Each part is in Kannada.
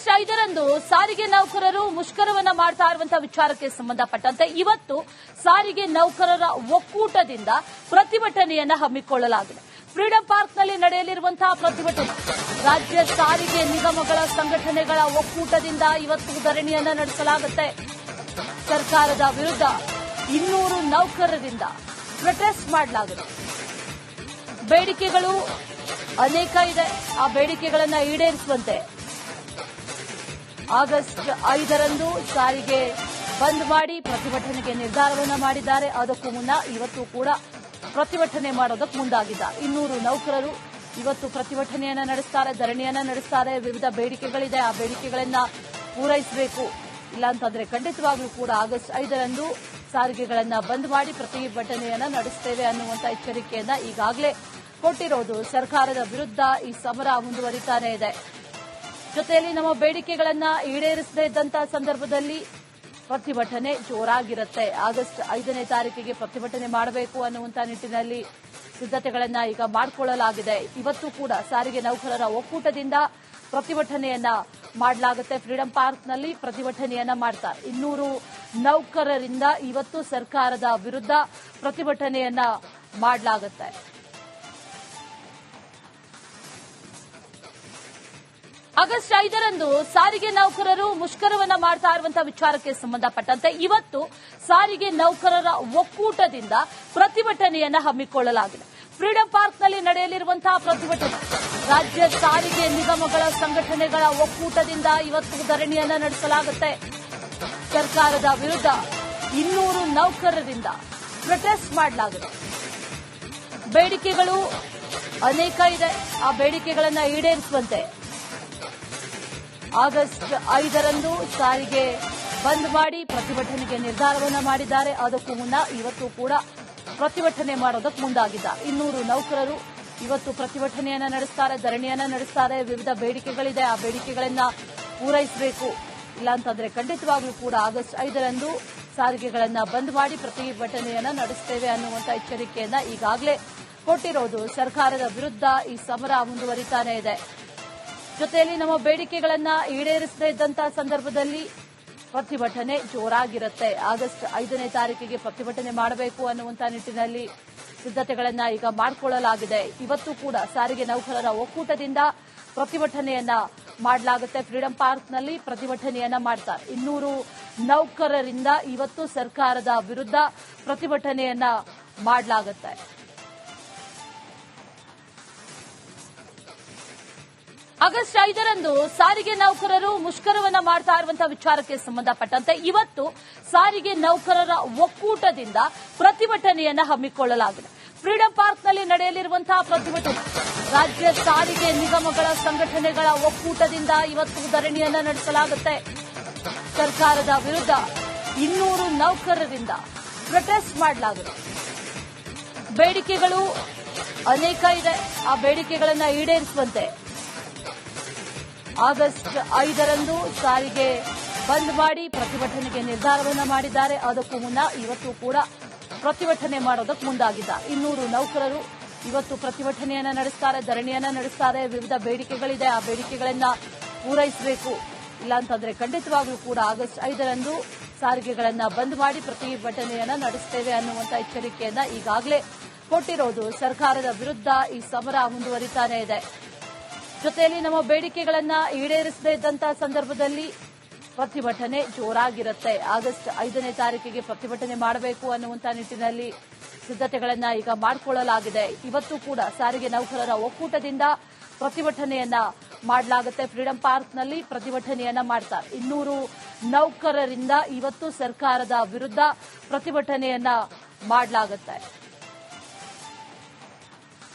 ಆಗಸ್ಟ್ 5ರಂದು ಸಾರಿಗೆ ನೌಕರರು ಮುಷ್ಕರವನ್ನ ಮಾಡ್ತಾ ಇರುವಂತಹ ವಿಚಾರಕ್ಕೆ ಸಂಬಂಧಪಟ್ಟಂತೆ ಇವತ್ತು ಸಾರಿಗೆ ನೌಕರರ ಒಕ್ಕೂಟದಿಂದ ಪ್ರತಿಭಟನೆಯನ್ನ ಹಮ್ಮಿಕೊಳ್ಳಲಾಗಿದೆ. ಫ್ರೀಡಂ ಪಾರ್ಕ್ನಲ್ಲಿ ನಡೆಯಲಿರುವಂತಹ ಪ್ರತಿಭಟನೆ ರಾಜ್ಯ ಸಾರಿಗೆ ನಿಗಮಗಳ ಸಂಘಟನೆಗಳ ಒಕ್ಕೂಟದಿಂದ ಇವತ್ತು ಧರಣಿಯನ್ನ ನಡೆಸಲಾಗುತ್ತೆ. ಸರ್ಕಾರದ ವಿರುದ್ಧ 200 ನೌಕರರಿಂದ ಪ್ರೊಟೆಸ್ಟ್ ಮಾಡಲಾಗಿದೆ. ಬೇಡಿಕೆಗಳು ಅನೇಕ ಇದೆ. ಆ ಬೇಡಿಕೆಗಳನ್ನ ಈಡೇರಿಸುವಂತೆ ಆಗಸ್ಟ್ 5ರಂದು ಸಾರಿಗೆ ಬಂದ್ ಮಾಡಿ ಪ್ರತಿಭಟನೆಗೆ ನಿರ್ಧಾರವನ್ನು ಮಾಡಿದ್ದಾರೆ. ಅದಕ್ಕೂ ಮುನ್ನ ಇವತ್ತು ಕೂಡ ಪ್ರತಿಭಟನೆ ಮಾಡೋದಕ್ಕೆ ಮುಂದಾಗಿದ್ದಾರೆ. 200 ನೌಕರರು ಇವತ್ತು ಪ್ರತಿಭಟನೆಯನ್ನ ನಡೆಸ್ತಾರೆ, ಧರಣಿಯನ್ನ ನಡೆಸ್ತಾರೆ. ವಿವಿಧ ಬೇಡಿಕೆಗಳಿದೆ, ಆ ಬೇಡಿಕೆಗಳನ್ನ ಪೂರೈಸಬೇಕು. ಇಲ್ಲಾಂತಂದ್ರೆ ಖಂಡಿತವಾಗ್ಲೂ ಕೂಡ ಆಗಸ್ಟ್ 5ರಂದು ಸಾರಿಗೆಗಳನ್ನ ಬಂದ್ ಮಾಡಿ ಪ್ರತಿಭಟನೆಯನ್ನ ನಡೆಸುತ್ತೇವೆ ಅನ್ನುವಂತ ಎಚ್ಚರಿಕೆಯನ್ನ ಈಗಾಗಲೇ ಕೊಟ್ಟಿರೋದು. ಸರ್ಕಾರದ ವಿರುದ್ಧ ಈ ಸಮರ ಮುಂದುವರಿತಾನೇ ಇದೆ. ಜೊತೆಯಲ್ಲಿ ನಮ್ಮ ಬೇಡಿಕೆಗಳನ್ನ ಈಡೇರಿಸದೇ ಇದ್ದಂತಹ ಸಂದರ್ಭದಲ್ಲಿ ಪ್ರತಿಭಟನೆ ಜೋರಾಗಿರುತ್ತೆ. ಆಗಸ್ಟ್ 5ನೇ ತಾರೀಕಿಗೆ ಪ್ರತಿಭಟನೆ ಮಾಡಬೇಕು ಅನ್ನುವಂತ ನಿಟ್ಟಿನಲ್ಲಿ ಸಿದ್ದತೆಗಳನ್ನ ಈಗ ಮಾಡಿಕೊಳ್ಳಲಾಗಿದೆ. ಇವತ್ತು ಕೂಡ ಸಾರಿಗೆ ನೌಕರರ ಒಕ್ಕೂಟದಿಂದ ಪ್ರತಿಭಟನೆಯನ್ನ ಮಾಡಲಾಗುತ್ತೆ. ಫ್ರೀಡಂ ಪಾರ್ಕ್ನಲ್ಲಿ ಪ್ರತಿಭಟನೆಯನ್ನ ಮಾಡ್ತಾರೆ. 200 ನೌಕರರಿಂದ ಇವತ್ತು ಸರ್ಕಾರದ ವಿರುದ್ಧ ಪ್ರತಿಭಟನೆಯನ್ನ ಮಾಡಲಾಗುತ್ತೆ. ಆಗಸ್ಟ್ 5ರಂದು ಸಾರಿಗೆ ನೌಕರರು ಮುಷ್ಕರವನ್ನ ಮಾಡ್ತಾ ಇರುವಂತಹ ವಿಚಾರಕ್ಕೆ ಸಂಬಂಧಪಟ್ಟಂತೆ ಇವತ್ತು ಸಾರಿಗೆ ನೌಕರರ ಒಕ್ಕೂಟದಿಂದ ಪ್ರತಿಭಟನೆಯನ್ನ ಹಮ್ಮಿಕೊಳ್ಳಲಾಗಿದೆ. ಫ್ರೀಡಂ ಪಾರ್ಕ್ನಲ್ಲಿ ನಡೆಯಲಿರುವಂತಹ ಪ್ರತಿಭಟನೆ ರಾಜ್ಯ ಸಾರಿಗೆ ನಿಗಮಗಳ ಸಂಘಟನೆಗಳ ಒಕ್ಕೂಟದಿಂದ ಇವತ್ತು ಧರಣಿಯನ್ನ ನಡೆಸಲಾಗುತ್ತೆ. ಸರ್ಕಾರದ ವಿರುದ್ಧ 200 ನೌಕರರಿಂದ ಪ್ರೊಟೆಸ್ಟ್ ಮಾಡಲಾಗಿದೆ. ಬೇಡಿಕೆಗಳು ಅನೇಕ ಇದೆ. ಆ ಬೇಡಿಕೆಗಳನ್ನ ಈಡೇರಿಸುವಂತೆ ಆಗಸ್ಟ್ 5ರಂದು ಸಾರಿಗೆ ಬಂದ್ ಮಾಡಿ ಪ್ರತಿಭಟನೆಗೆ ನಿರ್ಧಾರವನ್ನು ಮಾಡಿದ್ದಾರೆ. ಅದಕ್ಕೂ ಮುನ್ನ ಇವತ್ತು ಕೂಡ ಪ್ರತಿಭಟನೆ ಮಾಡೋದಕ್ಕೆ ಮುಂದಾಗಿದ್ದಾರೆ. 200 ನೌಕರರು ಇವತ್ತು ಪ್ರತಿಭಟನೆಯನ್ನ ನಡೆಸ್ತಾರೆ, ಧರಣಿಯನ್ನ ನಡೆಸ್ತಾರೆ. ವಿವಿಧ ಬೇಡಿಕೆಗಳಿದೆ, ಆ ಬೇಡಿಕೆಗಳನ್ನ ಪೂರೈಸಬೇಕು. ಇಲ್ಲಾಂತಂದ್ರೆ ಖಂಡಿತವಾಗ್ಲೂ ಕೂಡ ಆಗಸ್ಟ್ 5ರಂದು ಸಾರಿಗೆಗಳನ್ನ ಬಂದ್ ಮಾಡಿ ಪ್ರತಿಭಟನೆಯನ್ನ ನಡೆಸುತ್ತೇವೆ ಅನ್ನುವಂತ ಎಚ್ಚರಿಕೆಯನ್ನ ಈಗಾಗಲೇ ಕೊಟ್ಟಿರೋದು. ಸರ್ಕಾರದ ವಿರುದ್ಧ ಈ ಸಮರ ಮುಂದುವರಿತಾನೇ ಇದೆ. ಜೊತೆಯಲ್ಲಿ ನಮ್ಮ ಬೇಡಿಕೆಗಳನ್ನ ಈಡೇರಿಸದೇ ಇದ್ದಂತಹ ಸಂದರ್ಭದಲ್ಲಿ ಪ್ರತಿಭಟನೆ ಜೋರಾಗಿರುತ್ತೆ. ಆಗಸ್ಟ್ 5ನೇ ತಾರೀಕಿಗೆ ಪ್ರತಿಭಟನೆ ಮಾಡಬೇಕು ಅನ್ನುವಂತ ನಿಟ್ಟಿನಲ್ಲಿ ಸಿದ್ದತೆಗಳನ್ನ ಈಗ ಮಾಡಿಕೊಳ್ಳಲಾಗಿದೆ. ಇವತ್ತು ಕೂಡ ಸಾರಿಗೆ ನೌಕರರ ಒಕ್ಕೂಟದಿಂದ ಪ್ರತಿಭಟನೆಯನ್ನ ಮಾಡಲಾಗುತ್ತೆ. ಫ್ರೀಡಂ ಪಾರ್ಕ್ನಲ್ಲಿ ಪ್ರತಿಭಟನೆಯನ್ನ ಮಾಡ್ತಾರೆ. 200 ನೌಕರರಿಂದ ಇವತ್ತು ಸರ್ಕಾರದ ವಿರುದ್ಧ ಪ್ರತಿಭಟನೆಯನ್ನ ಮಾಡಲಾಗುತ್ತೆ. ಆಗಸ್ಟ್ 5ರಂದು ಸಾರಿಗೆ ನೌಕರರು ಮುಷ್ಕರವನ್ನ ಮಾಡ್ತಾ ಇರುವಂತಹ ವಿಚಾರಕ್ಕೆ ಸಂಬಂಧಪಟ್ಟಂತೆ ಇವತ್ತು ಸಾರಿಗೆ ನೌಕರರ ಒಕ್ಕೂಟದಿಂದ ಪ್ರತಿಭಟನೆಯನ್ನ ಹಮ್ಮಿಕೊಳ್ಳಲಾಗಿದೆ. ಫ್ರೀಡಂ ಪಾರ್ಕ್ನಲ್ಲಿ ನಡೆಯಲಿರುವಂತಹ ಪ್ರತಿಭಟನೆ ರಾಜ್ಯ ಸಾರಿಗೆ ನಿಗಮಗಳ ಸಂಘಟನೆಗಳ ಒಕ್ಕೂಟದಿಂದ ಇವತ್ತು ಧರಣಿಯನ್ನ ನಡೆಸಲಾಗುತ್ತೆ. ಸರ್ಕಾರದ ವಿರುದ್ಧ 200 ನೌಕರರಿಂದ ಪ್ರೊಟೆಸ್ಟ್ ಮಾಡಲಾಗಿದೆ. ಬೇಡಿಕೆಗಳು ಅನೇಕ ಇದೆ. ಆ ಬೇಡಿಕೆಗಳನ್ನ ಈಡೇರಿಸುವಂತೆ ಆಗಸ್ಟ್ 5ರಂದು ಸಾರಿಗೆ ಬಂದ್ ಮಾಡಿ ಪ್ರತಿಭಟನೆಗೆ ನಿರ್ಧಾರವನ್ನು ಮಾಡಿದ್ದಾರೆ. ಅದಕ್ಕೂ ಮುನ್ನ ಇವತ್ತು ಕೂಡ ಪ್ರತಿಭಟನೆ ಮಾಡೋದಕ್ಕೆ ಮುಂದಾಗಿದ್ದಾರೆ. 200 ನೌಕರರು ಇವತ್ತು ಪ್ರತಿಭಟನೆಯನ್ನ ನಡೆಸ್ತಾರೆ, ಧರಣಿಯನ್ನ ನಡೆಸ್ತಾರೆ. ವಿವಿಧ ಬೇಡಿಕೆಗಳಿದೆ, ಆ ಬೇಡಿಕೆಗಳನ್ನ ಪೂರೈಸಬೇಕು. ಇಲ್ಲಾಂತಂದ್ರೆ ಖಂಡಿತವಾಗ್ಲೂ ಕೂಡ ಆಗಸ್ಟ್ 5ರಂದು ಸಾರಿಗೆಗಳನ್ನ ಬಂದ್ ಮಾಡಿ ಪ್ರತಿಭಟನೆಯನ್ನ ನಡೆಸುತ್ತೇವೆ ಅನ್ನುವಂತ ಎಚ್ಚರಿಕೆಯನ್ನ ಈಗಾಗಲೇ ಕೊಟ್ಟಿರೋದು. ಸರ್ಕಾರದ ವಿರುದ್ಧ ಈ ಸಮರ ಮುಂದುವರಿತಾನೇ ಇದೆ. ಜೊತೆಯಲ್ಲಿ ನಮ್ಮ ಬೇಡಿಕೆಗಳನ್ನ ಈಡೇರಿಸದೇ ಇದ್ದಂತಹ ಸಂದರ್ಭದಲ್ಲಿ ಪ್ರತಿಭಟನೆ ಜೋರಾಗಿರುತ್ತೆ. ಆಗಸ್ಟ್ 5ನೇ ತಾರೀಕಿಗೆ ಪ್ರತಿಭಟನೆ ಮಾಡಬೇಕು ಅನ್ನುವಂತ ನಿಟ್ಟಿನಲ್ಲಿ ಸಿದ್ದತೆಗಳನ್ನ ಈಗ ಮಾಡಿಕೊಳ್ಳಲಾಗಿದೆ. ಇವತ್ತು ಕೂಡ ಸಾರಿಗೆ ನೌಕರರ ಒಕ್ಕೂಟದಿಂದ ಪ್ರತಿಭಟನೆಯನ್ನ ಮಾಡಲಾಗುತ್ತೆ. ಫ್ರೀಡಂ ಪಾರ್ಕ್ನಲ್ಲಿ ಪ್ರತಿಭಟನೆಯನ್ನ ಮಾಡ್ತಾರೆ. 200 ನೌಕರರಿಂದ ಇವತ್ತು ಸರ್ಕಾರದ ವಿರುದ್ಧ ಪ್ರತಿಭಟನೆಯನ್ನ ಮಾಡಲಾಗುತ್ತೆ.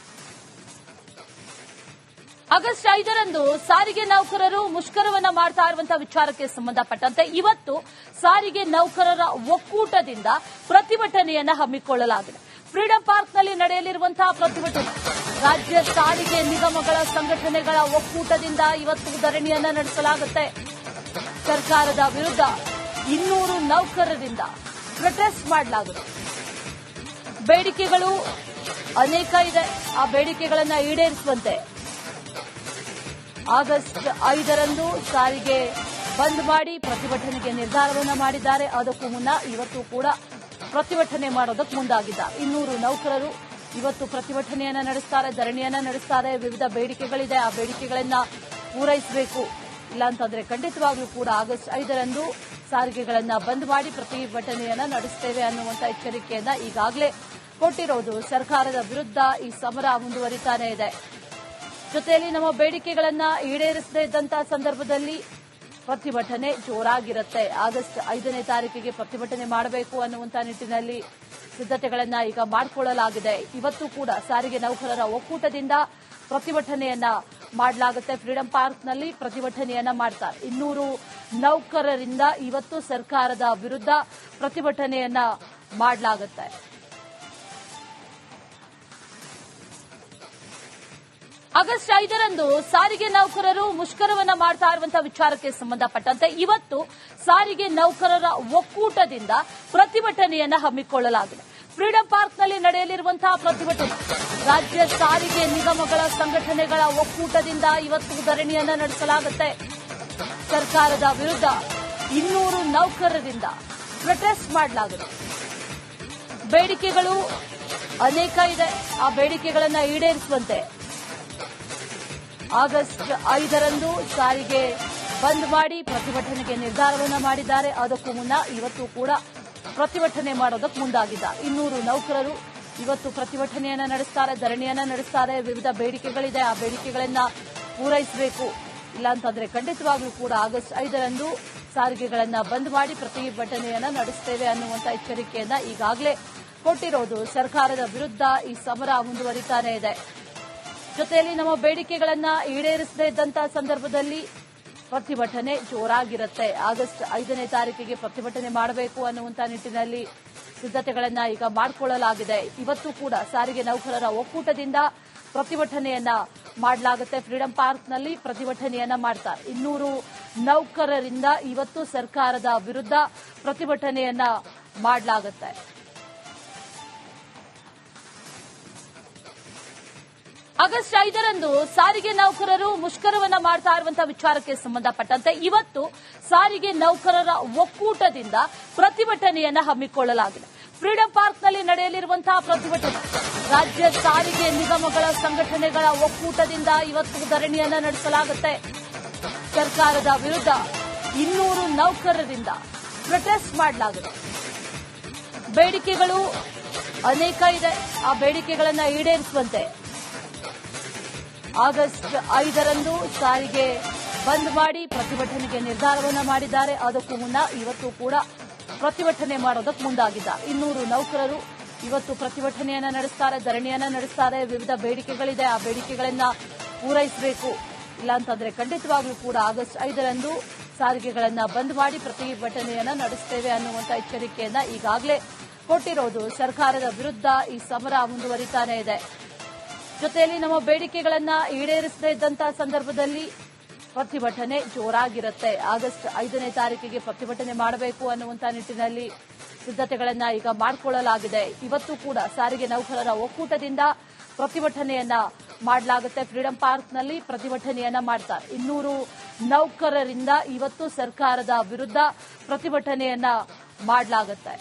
ಆಗಸ್ಟ್ 5ರಂದು ಸಾರಿಗೆ ನೌಕರರು ಮುಷ್ಕರವನ್ನ ಮಾಡ್ತಾ ಇರುವಂತಹ ವಿಚಾರಕ್ಕೆ ಸಂಬಂಧಪಟ್ಟಂತೆ ಇವತ್ತು ಸಾರಿಗೆ ನೌಕರರ ಒಕ್ಕೂಟದಿಂದ ಪ್ರತಿಭಟನೆಯನ್ನ ಹಮ್ಮಿಕೊಳ್ಳಲಾಗಿದೆ. ಫ್ರೀಡಂ ಪಾರ್ಕ್ನಲ್ಲಿ ನಡೆಯಲಿರುವಂತಹ ಪ್ರತಿಭಟನೆ ರಾಜ್ಯ ಸಾರಿಗೆ ನಿಗಮಗಳ ಸಂಘಟನೆಗಳ ಒಕ್ಕೂಟದಿಂದ ಇವತ್ತು ಧರಣಿಯನ್ನ ನಡೆಸಲಾಗುತ್ತೆ. ಸರ್ಕಾರದ ವಿರುದ್ಧ 200 ನೌಕರರಿಂದ ಪ್ರೊಟೆಸ್ಟ್ ಮಾಡಲಾಗುತ್ತೆ. ಬೇಡಿಕೆಗಳು ಅನೇಕ ಇದೆ. ಆ ಬೇಡಿಕೆಗಳನ್ನ ಈಡೇರಿಸುವಂತೆ ಆಗಸ್ಟ್ 5ರಂದು ಸಾರಿಗೆ ಬಂದ್ ಮಾಡಿ ಪ್ರತಿಭಟನೆಗೆ ನಿರ್ಧಾರವನ್ನು ಮಾಡಿದ್ದಾರೆ. ಅದಕ್ಕೂ ಮುನ್ನ ಇವತ್ತು ಕೂಡ ಪ್ರತಿಭಟನೆ ಮಾಡೋದಕ್ಕೆ ಮುಂದಾಗಿದ್ದಾರೆ. 200 ನೌಕರರು ಇವತ್ತು ಪ್ರತಿಭಟನೆಯನ್ನ ನಡೆಸ್ತಾರೆ, ಧರಣಿಯನ್ನ ನಡೆಸ್ತಾರೆ. ವಿವಿಧ ಬೇಡಿಕೆಗಳಿದೆ, ಆ ಬೇಡಿಕೆಗಳನ್ನ ಪೂರೈಸಬೇಕು. ಇಲ್ಲಾಂತಂದ್ರೆ ಖಂಡಿತವಾಗ್ಲೂ ಕೂಡ ಆಗಸ್ಟ್ 5ರಂದು ಸಾರಿಗೆಗಳನ್ನ ಬಂದ್ ಮಾಡಿ ಪ್ರತಿಭಟನೆಯನ್ನ ನಡೆಸ್ತೇವೆ ಅನ್ನುವಂತ ಎಚ್ಚರಿಕೆಯನ್ನ ಈಗಾಗಲೇ ಕೊಟ್ಟಿರೋದು. ಸರ್ಕಾರದ ವಿರುದ್ಧ ಈ ಸಮರ ಮುಂದುವರಿತಾನೇ ಇದೆ. ಜೊತೆಯಲ್ಲಿ ನಮ್ಮ ಬೇಡಿಕೆಗಳನ್ನ ಈಡೇರಿಸದೇ ಇದ್ದಂತಹ ಸಂದರ್ಭದಲ್ಲಿ ಪ್ರತಿಭಟನೆ ಜೋರಾಗಿರುತ್ತೆ. ಆಗಸ್ಟ್ 5ನೇ ತಾರೀಕಿಗೆ ಪ್ರತಿಭಟನೆ ಮಾಡಬೇಕು ಅನ್ನುವಂತ ನಿಟ್ಟಿನಲ್ಲಿ ಸಿದ್ದತೆಗಳನ್ನ ಈಗ ಮಾಡಿಕೊಳ್ಳಲಾಗಿದೆ. ಇವತ್ತು ಕೂಡ ಸಾರಿಗೆ ನೌಕರರ ಒಕ್ಕೂಟದಿಂದ ಪ್ರತಿಭಟನೆಯನ್ನ ಮಾಡಲಾಗುತ್ತೆ. ಫ್ರೀಡಂ ಪಾರ್ಕ್ನಲ್ಲಿ ಪ್ರತಿಭಟನೆಯನ್ನ ಮಾಡ್ತಾರೆ. 200 ನೌಕರರಿಂದ ಇವತ್ತು ಸರ್ಕಾರದ ವಿರುದ್ಧ ಪ್ರತಿಭಟನೆಯನ್ನ ಮಾಡಲಾಗುತ್ತೆ. ಆಗಸ್ಟ್ 5ರಂದು ಸಾರಿಗೆ ನೌಕರರು ಮುಷ್ಕರವನ್ನ ಮಾಡ್ತಾ ಇರುವಂತಹ ವಿಚಾರಕ್ಕೆ ಸಂಬಂಧಪಟ್ಟಂತೆ ಇವತ್ತು ಸಾರಿಗೆ ನೌಕರರ ಒಕ್ಕೂಟದಿಂದ ಪ್ರತಿಭಟನೆಯನ್ನ ಹಮ್ಮಿಕೊಳ್ಳಲಾಗಿದೆ. ಫ್ರೀಡಂ ಪಾರ್ಕ್ನಲ್ಲಿ ನಡೆಯಲಿರುವಂತಹ ಪ್ರತಿಭಟನೆ ರಾಜ್ಯ ಸಾರಿಗೆ ನಿಗಮಗಳ ಸಂಘಟನೆಗಳ ಒಕ್ಕೂಟದಿಂದ ಇವತ್ತು ಧರಣಿಯನ್ನ ನಡೆಸಲಾಗುತ್ತೆ. ಸರ್ಕಾರದ ವಿರುದ್ಧ 200 ನೌಕರರಿಂದ ಪ್ರೊಟೆಸ್ಟ್ ಮಾಡಲಾಗುತ್ತೆ. ಬೇಡಿಕೆಗಳು ಅನೇಕ ಇದೆ. ಆ ಬೇಡಿಕೆಗಳನ್ನ ಈಡೇರಿಸುವಂತೆ ಆಗಸ್ಟ್ 5ರಂದು ಸಾರಿಗೆ ಬಂದ್ ಮಾಡಿ ಪ್ರತಿಭಟನೆಗೆ ನಿರ್ಧಾರವನ್ನು ಮಾಡಿದ್ದಾರೆ. ಅದಕ್ಕೂ ಮುನ್ನ ಇವತ್ತು ಕೂಡ ಪ್ರತಿಭಟನೆ ಮಾಡೋದಕ್ಕೆ ಮುಂದಾಗಿದ್ದಾರೆ. 200 ನೌಕರರು ಇವತ್ತು ಪ್ರತಿಭಟನೆಯನ್ನ ನಡೆಸ್ತಾರೆ, ಧರಣಿಯನ್ನ ನಡೆಸ್ತಾರೆ. ವಿವಿಧ ಬೇಡಿಕೆಗಳಿದೆ, ಆ ಬೇಡಿಕೆಗಳನ್ನ ಪೂರೈಸಬೇಕು. ಇಲ್ಲಾಂತಂದ್ರೆ ಖಂಡಿತವಾಗ್ಲೂ ಕೂಡ ಆಗಸ್ಟ್ 5ರಂದು ಸಾರಿಗೆಗಳನ್ನ ಬಂದ್ ಮಾಡಿ ಪ್ರತಿಭಟನೆಯನ್ನ ನಡೆಸ್ತೇವೆ ಅನ್ನುವಂತ ಎಚ್ಚರಿಕೆಯನ್ನ ಈಗಾಗಲೇ ಕೊಟ್ಟಿರೋದು. ಸರ್ಕಾರದ ವಿರುದ್ಧ ಈ ಸಮರ ಮುಂದುವರಿತಾನೇ ಇದೆ. ಜೊತೆಯಲ್ಲಿ ನಮ್ಮ ಬೇಡಿಕೆಗಳನ್ನ ಈಡೇರಿಸದೇ ಇದ್ದಂತಹ ಸಂದರ್ಭದಲ್ಲಿ ಪ್ರತಿಭಟನೆ ಜೋರಾಗಿರುತ್ತೆ. ಆಗಸ್ಟ್ 5ನೇ ತಾರೀಕಿಗೆ ಪ್ರತಿಭಟನೆ ಮಾಡಬೇಕು ಅನ್ನುವಂತ ನಿಟ್ಟಿನಲ್ಲಿ ಸಿದ್ದತೆಗಳನ್ನ ಈಗ ಮಾಡಿಕೊಳ್ಳಲಾಗಿದೆ. ಇವತ್ತು ಕೂಡ ಸಾರಿಗೆ ನೌಕರರ ಒಕ್ಕೂಟದಿಂದ ಪ್ರತಿಭಟನೆಯನ್ನ ಮಾಡಲಾಗುತ್ತೆ. ಫ್ರೀಡಂ ಪಾರ್ಕ್ನಲ್ಲಿ ಪ್ರತಿಭಟನೆಯನ್ನ ಮಾಡ್ತಾರೆ. 200 ನೌಕರರಿಂದ ಇವತ್ತು ಸರ್ಕಾರದ ವಿರುದ್ಧ ಪ್ರತಿಭಟನೆಯನ್ನ ಮಾಡಲಾಗುತ್ತೆ. ಆಗಸ್ಟ್ 5ರಂದು ಸಾರಿಗೆ ನೌಕರರು ಮುಷ್ಕರವನ್ನ ಮಾಡ್ತಾ ಇರುವಂತಹ ವಿಚಾರಕ್ಕೆ ಸಂಬಂಧಪಟ್ಟಂತೆ ಇವತ್ತು ಸಾರಿಗೆ ನೌಕರರ ಒಕ್ಕೂಟದಿಂದ ಪ್ರತಿಭಟನೆಯನ್ನ ಹಮ್ಮಿಕೊಳ್ಳಲಾಗಿದೆ. ಫ್ರೀಡಂ ಪಾರ್ಕ್ನಲ್ಲಿ ನಡೆಯಲಿರುವಂತಹ ಪ್ರತಿಭಟನೆ ರಾಜ್ಯ ಸಾರಿಗೆ ನಿಗಮಗಳ ಸಂಘಟನೆಗಳ ಒಕ್ಕೂಟದಿಂದ ಇವತ್ತು ಧರಣಿಯನ್ನ ನಡೆಸಲಾಗುತ್ತೆ. ಸರ್ಕಾರದ ವಿರುದ್ಧ 200 ನೌಕರರಿಂದ ಪ್ರೊಟೆಸ್ಟ್ ಮಾಡಲಾಗಿದೆ. ಬೇಡಿಕೆಗಳು ಅನೇಕ ಇದೆ. ಆ ಬೇಡಿಕೆಗಳನ್ನ ಈಡೇರಿಸುವಂತೆ ಆಗಸ್ಟ್ 5ರಂದು ಸಾರಿಗೆ ಬಂದ್ ಮಾಡಿ ಪ್ರತಿಭಟನೆಗೆ ನಿರ್ಧಾರವನ್ನು ಮಾಡಿದ್ದಾರೆ. ಅದಕ್ಕೂ ಮುನ್ನ ಇವತ್ತು ಕೂಡ ಪ್ರತಿಭಟನೆ ಮಾಡೋದಕ್ಕೆ ಮುಂದಾಗಿದ್ದಾರೆ. 200 ನೌಕರರು ಇವತ್ತು ಪ್ರತಿಭಟನೆಯನ್ನ ನಡೆಸ್ತಾರೆ, ಧರಣಿಯನ್ನ ನಡೆಸ್ತಾರೆ. ವಿವಿಧ ಬೇಡಿಕೆಗಳಿದೆ, ಆ ಬೇಡಿಕೆಗಳನ್ನ ಪೂರೈಸಬೇಕು. ಇಲ್ಲಾಂತಂದ್ರೆ ಖಂಡಿತವಾಗ್ಲೂ ಕೂಡ ಆಗಸ್ಟ್ 5ರಂದು ಸಾರಿಗೆಗಳನ್ನ ಬಂದ್ ಮಾಡಿ ಪ್ರತಿಭಟನೆಯನ್ನ ನಡೆಸ್ತೇವೆ ಅನ್ನುವಂತ ಎಚ್ಚರಿಕೆಯನ್ನ ಈಗಾಗಲೇ ಕೊಟ್ಟಿರೋದು. ಸರ್ಕಾರದ ವಿರುದ್ಧ ಈ ಸಮರ ಮುಂದುವರಿತಾನೇ ಇದೆ. ಜೊತೆಯಲ್ಲಿ ನಮ್ಮ ಬೇಡಿಕೆಗಳನ್ನ ಈಡೇರಿಸದೇ ಇದ್ದಂತಹ ಸಂದರ್ಭದಲ್ಲಿ ಪ್ರತಿಭಟನೆ ಜೋರಾಗಿರುತ್ತೆ. ಆಗಸ್ಟ್ 5ನೇ ತಾರೀಕಿಗೆ ಪ್ರತಿಭಟನೆ ಮಾಡಬೇಕು ಅನ್ನುವಂತ ನಿಟ್ಟಿನಲ್ಲಿ ಸಿದ್ದತೆಗಳನ್ನ ಈಗ ಮಾಡಿಕೊಳ್ಳಲಾಗಿದೆ. ಇವತ್ತು ಕೂಡ ಸಾರಿಗೆ ನೌಕರರ ಒಕ್ಕೂಟದಿಂದ ಪ್ರತಿಭಟನೆಯನ್ನ ಮಾಡಲಾಗುತ್ತೆ. ಫ್ರೀಡಂ ಪಾರ್ಕ್ನಲ್ಲಿ ಪ್ರತಿಭಟನೆಯನ್ನ ಮಾಡ್ತಾರೆ. 200 ನೌಕರರಿಂದ ಇವತ್ತು ಸರ್ಕಾರದ ವಿರುದ್ಧ ಪ್ರತಿಭಟನೆಯನ್ನ ಮಾಡಲಾಗುತ್ತೆ.